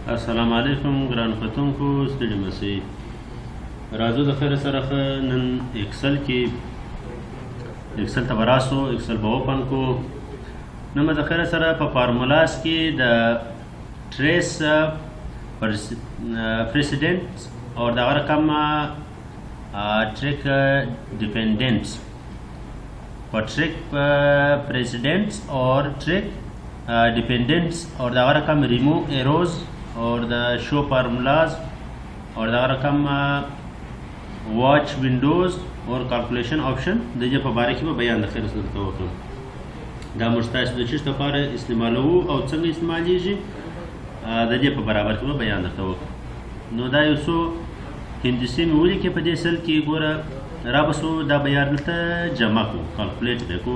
السلام علیکم ګران کتونکو ستړي مسئ راځو د خیر سره نن اکسل کې اکسل ته براسو اکسل به اوپن کو نن د خیر سره په فارمولاز کې د ټریس پریسیډنټس او دغه رقم ټریک ډیپندنټس for trick precedents or trick dependents or the rakam remove arrows or the show formulas or the rakam watch windows or calculation option د دې په باره کې به بیان د خیر سره وکړو دا مستاسو د چیرته لپاره استعمالو او څنګه استعمالیږي د دې په برابر کې به بیان درته وکړو نو دا یو څو هندسي مې ولیکې په دې سل کې ګوره رابسو دا بیان دلته جمع کو کالکولیټ به کو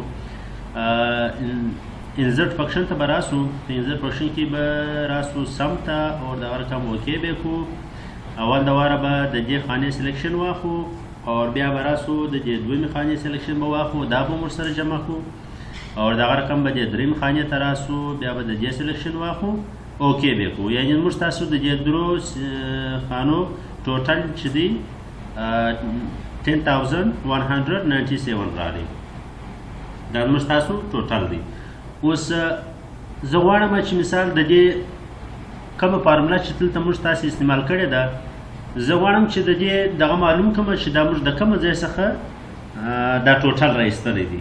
انزرت فنکشن ته به راسو په انزرت فنکشن کې به راسو سم ته او د رقم اوکې به کو اول د واره به د دې خانې سلیکشن واخو او بیا به راسو د دې دویمې خانې سلیکشن به واخو دا به مور سره جمع کو او د رقم به د دریم خانې ته راسو بیا به د دې سلیکشن واخو اوکې به کو یعنی موږ تاسو د دې درو خانو ټوټل چې دی 10,197 راغلی دا زموږ ستاسو ټوټل دی اوس زه غواړم چې مثال د دې کومه فارموله چې دلته موږ تاسو استعمال کړې ده زه غواړم چې د دې دغه معلوم کړم چې دا موږ د کومه ځای څخه دا ټوټل راایستلی دی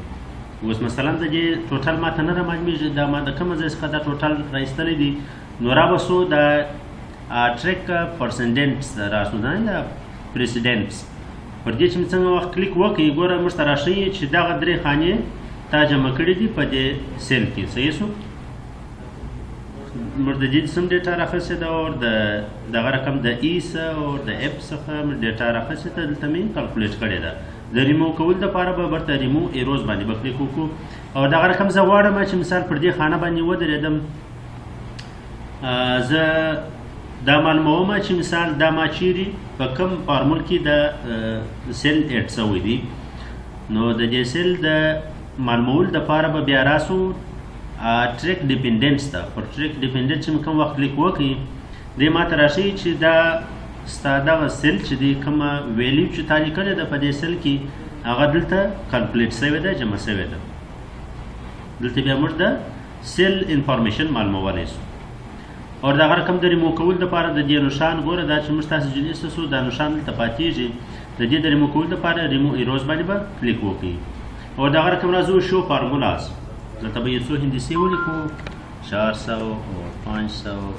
اوس مثلا د دې ټوټل ماته نه رامعلومیږي دا ما د کومه ځای څخه دا ټوټل راایستلی دی نو رابسو د ټریک پرسنډنټس راسو دا پریسیډنټس پر دې چې موږ څنګه وخت کلیک وکړئ ګوره موږ ته راشئ چې دغه درې خانې تا جمع کړي دي په دې سیل کې صحیح شو موږ د دې سم ډیټا راخیستې ده او دغه رقم د ای څخه او د اف څخه موږ ډیټا راخیستې ده دلته مې کالکولیټ کړې ده د ریموو کولو دپاره به برته ریموو ایروز باندې به کلیک وکړو او دغه رقم زه غواړم چې مثال پر دې خانه باندې ودرېدم زه دا معلوموم چې مثال دا ما چیرې په کوم فارمول کې د سیل ایډ شوی دی نو د دې سیل د معلومولو دپاره به بیا راسو ټریک ډیپندنټس ته پر ټریک ډیپندنټ چې کوم وخت کلیک وکړي دې ماته راشي چې دا ستا دغه سیل چې دی کومه ویلیو چې تا لیکلې ده په دې سیل کې هغه دلته کالکولیټ شوې ده جمع شوې ده دلته بیا موږ د سیل انفارمیشن معلومولی شو او دغه رقم د ریمو کولو دپاره د دې نښان ګوره دا چې موږ تاسو جدي ستاسو دا نښان دلته پاتېږي د دې د ریمو کولو دپاره ریمو ایروز باندې به کلیک وکړئ او دغه رقم راځو شو فارمولاز دلته به یو څو هندسې ولیکو 400 او 500 او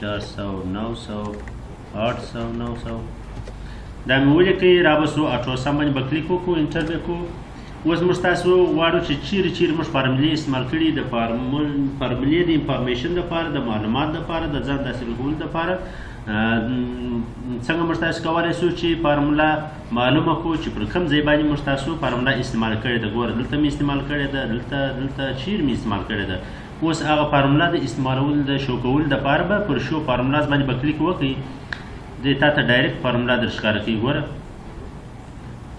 400 900 800 900 دا مې ولیکئ رابسو اټو سم باندې به کلیک وکړو انټر به کړو اوس موږ تاسو غواړو چې چیرې موږ فارمولې استعمال کړي د فارمولې د انفارمیشن دپاره د معلومات دپاره د ځان داسې کولو دپاره څنګه موږ تاسو کولی شو چې فارموله معلومه کړو چې پر کوم ځای باندې موږ تاسو فارموله استعمال کړې ده ګوره دلته مې استعمال کړې ده دلته چیرې مې استعمال کړې ده اوس هغه فارموله د استعمالولو د شو کولو دپاره به پر شو فارمولاز باندې به کلیک وکړئ دې تا ته ډایرکټ فارموله در ښکاره کوي ګوره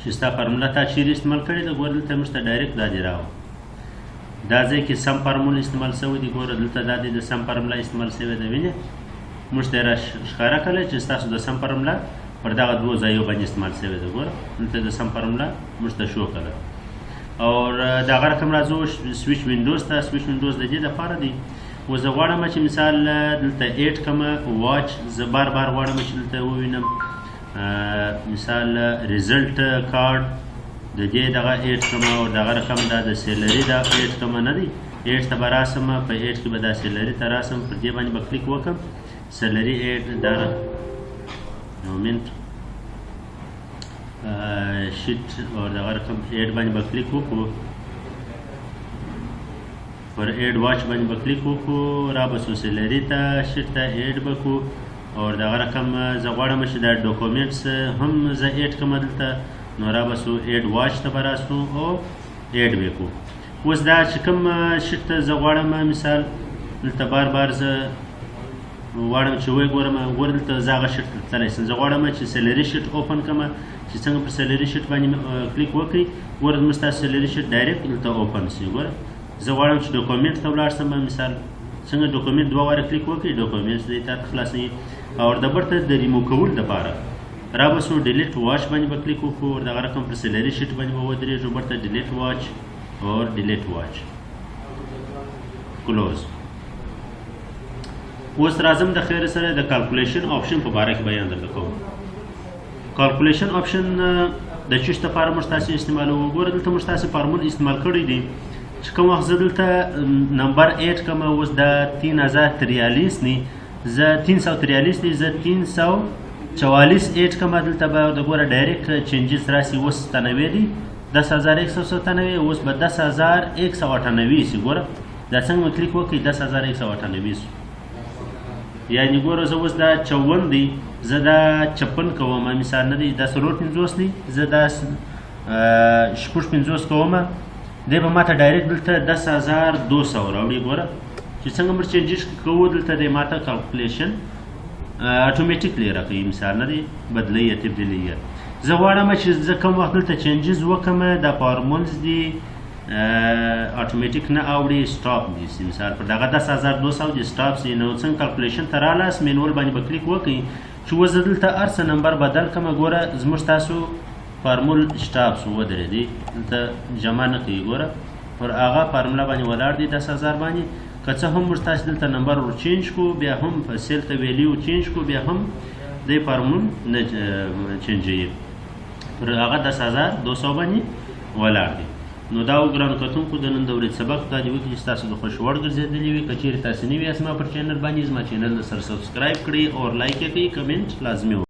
چې ستا فارموله تا چیرې استعمال کړې ده ګوره دلته موږ ته ډایرکټ دا دې راوړه دا ځای کې سم فارمول استعمال شوی دی ګوره دلته دا دی د سم فارموله استعمال شوې ده وینې موږ ته یې راښکاره کړی چې ستاسو د سم فارموله پر دغه دوو ځایو باندې استعمال شوې ده ګوره دلته د سم فارموله موږ ته شو کړه او دغه رقم راځو سویچ وینډوز ته سویچ وینډوز د دې دپاره دی اوس زه غواړم چې مثال دلته 8 کومه واچ زه بار غواړم چې دلته ووینم مثال ریزلټ کارډ د دې دغه 8 کومه او دغه رقم دا د سیلري دا 8 کومه نه دی 8 ته به راسم په 8 کې به دا سیلري ته راسم پر دې باندې به کلیک وکړم سیلري 8 دا مومنت شیټ او دغه رقم 8 باندې به کلیک وکړو پر 8 واچ باندې به کلیک وکړو رابسو سیلري ته شیټ ته 8 به کړو او دغه رقم زه غواړم چې دا ډاکومنټس هم زه 8 کوم دلته نو رابسو 8 واچ ته به راسو او 8 به کړو اوس دا چې کوم شیټ ته زه غواړم مثال دلته بار زه غواړم چې وایي ګوره دلته زه هغه شیټ تللی شم زه غواړم چې سیلري شیټ اوپن کړم چې څنګه پر سیلري شیټ باندې کلیک وکړئ ګوره زموږ ستاسو سیلري شیټ ډایرکټ دلته اوپن شي ګوره زه غواړم چې ډاکومنټ ته ولاړ شم مثال څنګه ډاکومنټ 2 واره کلیک وکړئ ډاکومنټس دې ته خلاصوي او دبر ته د ریموو کولو دپاره را به سو ډیلیټ واچ باندې به کلیک وکړو دغه رقم پر سیلري شیټ باندې به ودرېږو برته ډیلیټ واچ اور ډیلیټ واچ کلوز. اوس راځم د خیر سره د کالکولیشن آپشن په باره کې بیان درته کوم. کالکولیشن آپشن د چیش لپاره موږ تاسو استعمالوو. ګوره دلته موږ تاسو فارمول استعمال کړی دی چې کوم وخت زه دلته نمبر 8 کوم اوس د 3043 نی زه 343 دی زه 344 8 کوم دلته به د ګوره ډایرکټ چینجز راسي اوس 97 دی 10197 اوس به 10198 سی. ګوره دا څنګه کلیک وکړئ 10198 یعنی ګوره زه اوس دا 54 دی زه دا 56 کوم مثال نه دی دا 50 دی زه دا 50 کوم دی به ماته ډایرکټ دلته 10200 راوړي. ګوره چې څنګه موږ چینجز کوو دلته دی ماته کالکولیشن اتوماتیکلی راکوي مثال نه دی بدلی یا تبدیلی. زه غواړم چې زه کوم وخت دلته چینجز وکړم دا فارمولز دی اتوماتیک نه اوړي سټاپ دي مثال پر دغه 10200 دی سټاپ سي نو څنګه کالکولیشن ته رالاس مینول باندې به کلیک وکړئ چې اوس زه دلته هر څه نمبر بدل کړم. ګوره زموږ تاسو فارمول سټاپ سو ودرېدي دلته جمع نه کوي. ګوره پر هغه فارموله باندې ولاړ دی 10000 باندې که څه هم موږ تاسو دلته نمبر ور چینج کو بیا هم په سیل ته ویلیو چینج کو بیا هم د فارمول نه چینجوي پر هغه 10200 باندې ولاړ دی. نو دا وګرانو کتونکو د نن د ورځې سبق دا دی چې تاسو د خوښ وړ ګرځېدلی وي. که چیرې تاسو نوي یاست زما پر چینل باندې زما چینل سره سبسکرایب کړئ او لایک یې کړئ کمنټ لازمي